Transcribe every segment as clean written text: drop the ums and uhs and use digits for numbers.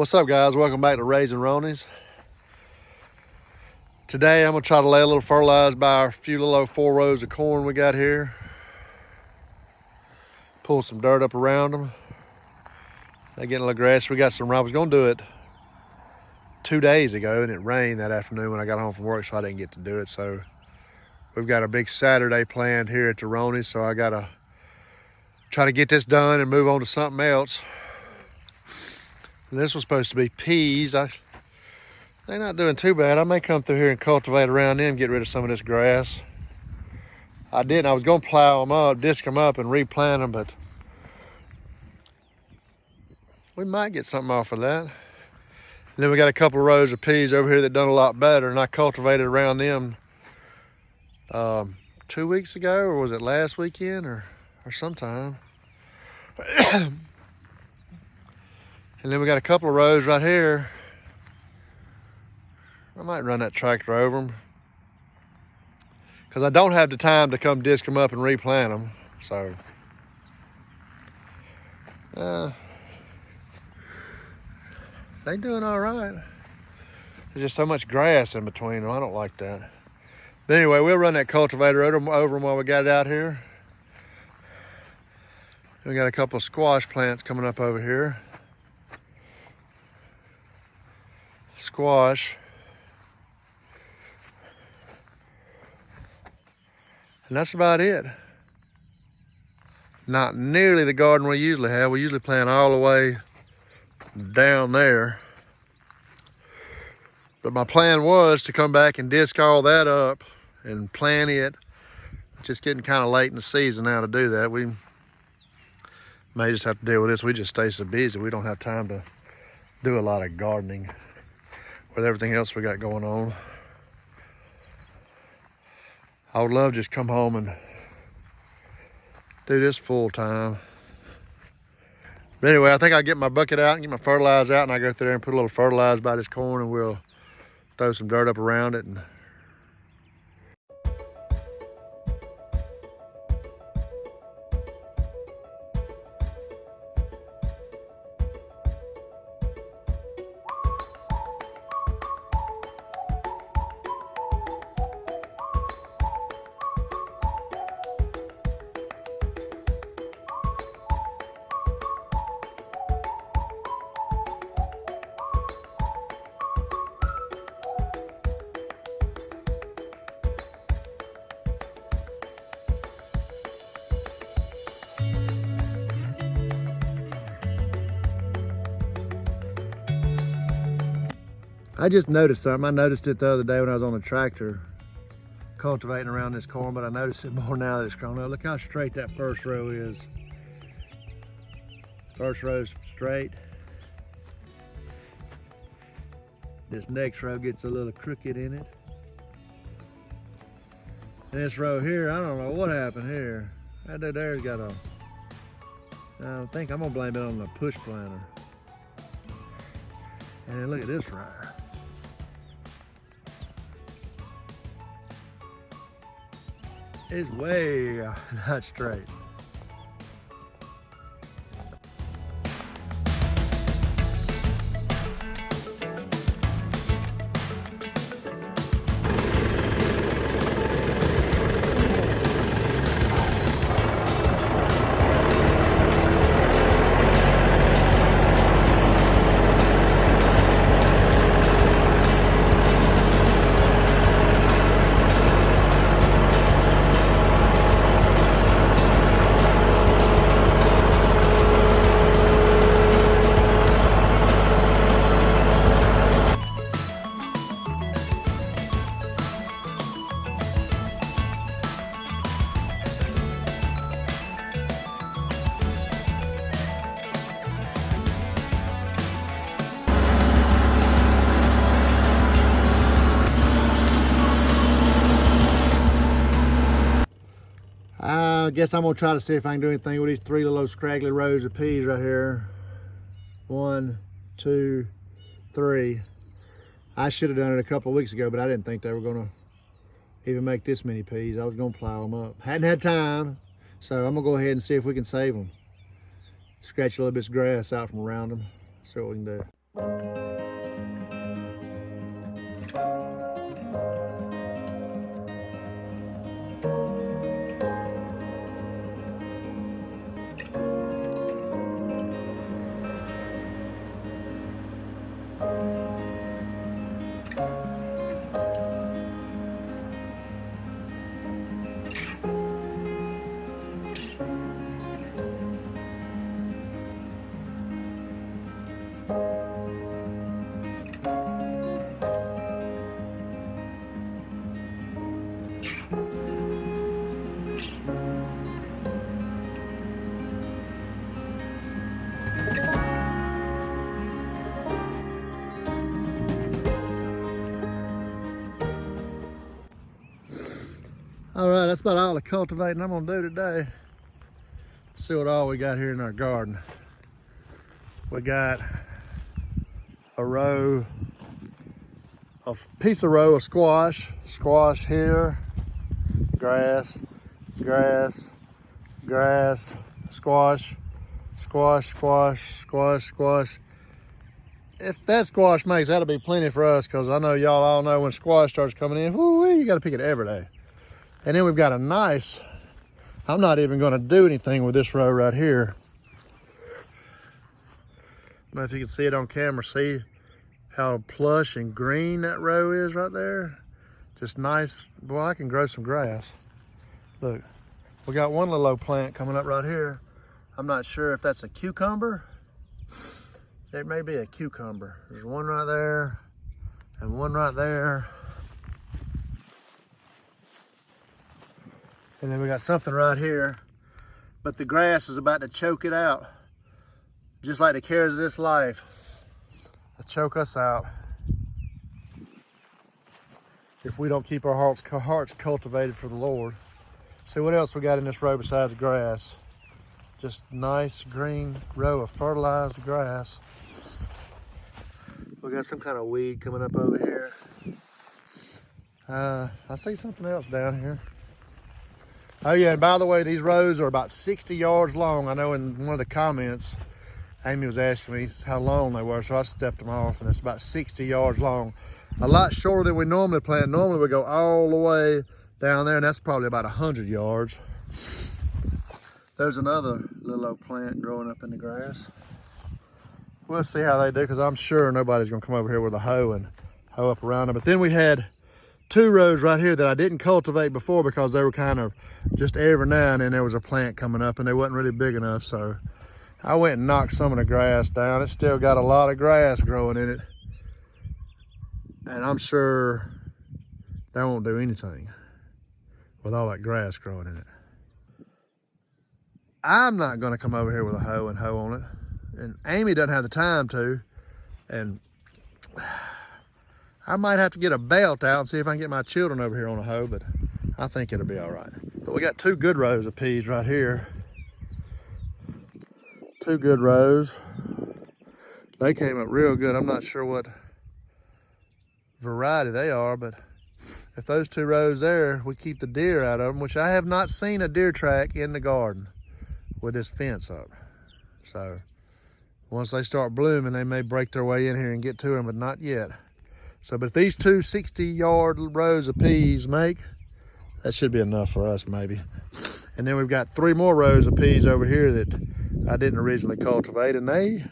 What's up, guys? Welcome back to Raising Ronies. Today I'm gonna try to lay a little fertilizer by our few little old 4 rows of corn we got here. Pull some dirt up around them. They getting a little grass. We got some. I was gonna do it 2 days ago, and it rained that afternoon when I got home from work, so I didn't get to do it. So we've got a big Saturday planned here at the Ronies, so I gotta try to get this done and move on to something else. And this was supposed to be peas. They're not doing too bad. I may come through here and cultivate around them, get rid of some of this grass. I didn't. I was going to plow them up, disc them up, and replant them, but we might get something off of that. And then we got a couple of rows of peas over here that done a lot better, and I cultivated around them 2 weeks ago, or was it last weekend, or sometime. And then we got a couple of rows right here. I might run that tractor over them because I don't have the time to come disc them up and replant them. So they doing all right. There's just so much grass in between them. I don't like that. But anyway, we'll run that cultivator over them while we got it out here. We got a couple of squash plants coming up over here. Squash. And that's about it. Not nearly the garden we usually have. We usually plant all the way down there. But my plan was to come back and disc all that up and plant it. Just getting kind of late in the season now to do that. We may just have to deal with this. We just stay so busy. We don't have time to do a lot of gardening with everything else we got going on. I would love to just come home and do this full time. But anyway, I think I'll get my bucket out and get my fertilizer out, and I go through there and put a little fertilizer by this corn, and we'll throw some dirt up around it. And I just noticed something. I noticed it the other day when I was on the tractor cultivating around this corn, but I noticed it more now that it's grown up. Look how straight that first row is. First row's straight. This next row gets a little crooked in it. And this row here, I don't know what happened here. That dude there's got a, I think I'm gonna blame it on the push planter. And then look at this row. It's way not straight. I guess I'm gonna try to see if I can do anything with these 3 little scraggly rows of peas right here. 1, 2, 3. I should have done it a couple of weeks ago, but I didn't think they were gonna even make this many peas. I was gonna plow them up. Hadn't had time, so I'm gonna go ahead and see if we can save them. Scratch a little bit of grass out from around them, see what we can do. All right, that's about all the cultivating I'm gonna do today. See what all we got here in our garden. We got a row of squash here, grass, grass, grass, squash, squash, squash, squash, squash. If that squash makes, that'll be plenty for us, because I know y'all all know when squash starts coming in, whoo, you got to pick it every day. And then we've got a nice, I'm not even going to do anything with this row right here. I don't know if you can see it on camera. See how plush and green that row is right there? Just nice. Boy, I can grow some grass. Look, we got one little old plant coming up right here. I'm not sure if that's a cucumber. It may be a cucumber. There's one right there and one right there. And then we got something right here, but the grass is about to choke it out. Just like the cares of this life, to choke us out if we don't keep our hearts cultivated for the Lord. See what else we got in this row besides grass? Just nice green row of fertilized grass. We got some kind of weed coming up over here. I see something else down here. Oh yeah, and by the way, these rows are about 60 yards long. I know in one of the comments, Amy was asking me how long they were, so I stepped them off, and it's about 60 yards long. A lot shorter than we normally plant. Normally we go all the way down there, and that's probably about 100 yards. There's another little old plant growing up in the grass. We'll see how they do, because I'm sure nobody's gonna come over here with a hoe and hoe up around them. But then we had 2 rows right here that I didn't cultivate before, because they were kind of just every now and then there was a plant coming up and they wasn't really big enough. So I went and knocked some of the grass down. It's still got a lot of grass growing in it, and I'm sure that won't do anything with all that grass growing in it. I'm not going to come over here with a hoe and hoe on it, and Amy doesn't have the time to, and I might have to get a belt out and see if I can get my children over here on a hoe, but I think it'll be all right. But we got 2 good rows of peas right here. 2 good rows. They came up real good. I'm not sure what variety they are, but if those 2 rows there, we keep the deer out of them, which I have not seen a deer track in the garden with this fence up. So once they start blooming, they may break their way in here and get to them, but not yet. So, but if these 2 60-yard rows of peas make, that should be enough for us maybe. And then we've got 3 more rows of peas over here that I didn't originally cultivate, and they,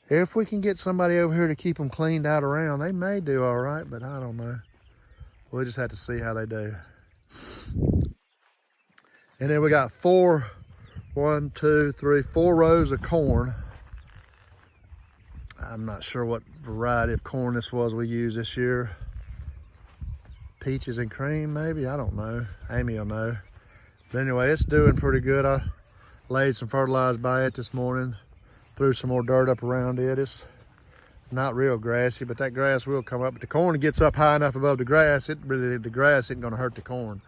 if we can get somebody over here to keep them cleaned out around, they may do all right, but I don't know. We'll just have to see how they do. And then we got 4 rows of corn. I'm not sure what variety of corn this was we used this year. Peaches and cream, maybe? I don't know. Amy will know. But anyway, it's doing pretty good. I laid some fertilized by it this morning, threw some more dirt up around it. It's not real grassy, but that grass will come up. But the corn gets up high enough above the grass, the grass isn't gonna hurt the corn,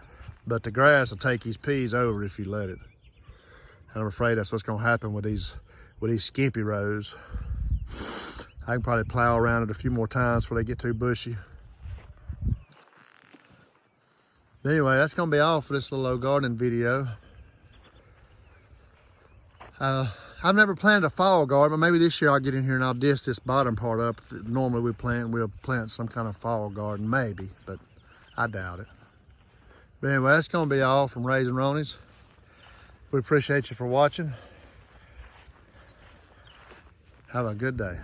but the grass will take these peas over if you let it. And I'm afraid that's what's gonna happen with these skimpy rows. I can probably plow around it a few more times before they get too bushy. But anyway, that's gonna be all for this little old gardening video. I've never planted a fall garden, but maybe this year I'll get in here and I'll disc this bottom part up. Normally we'll plant some kind of fall garden, maybe, but I doubt it. But anyway, that's gonna be all from Raising Ronies. We appreciate you for watching. Have a good day.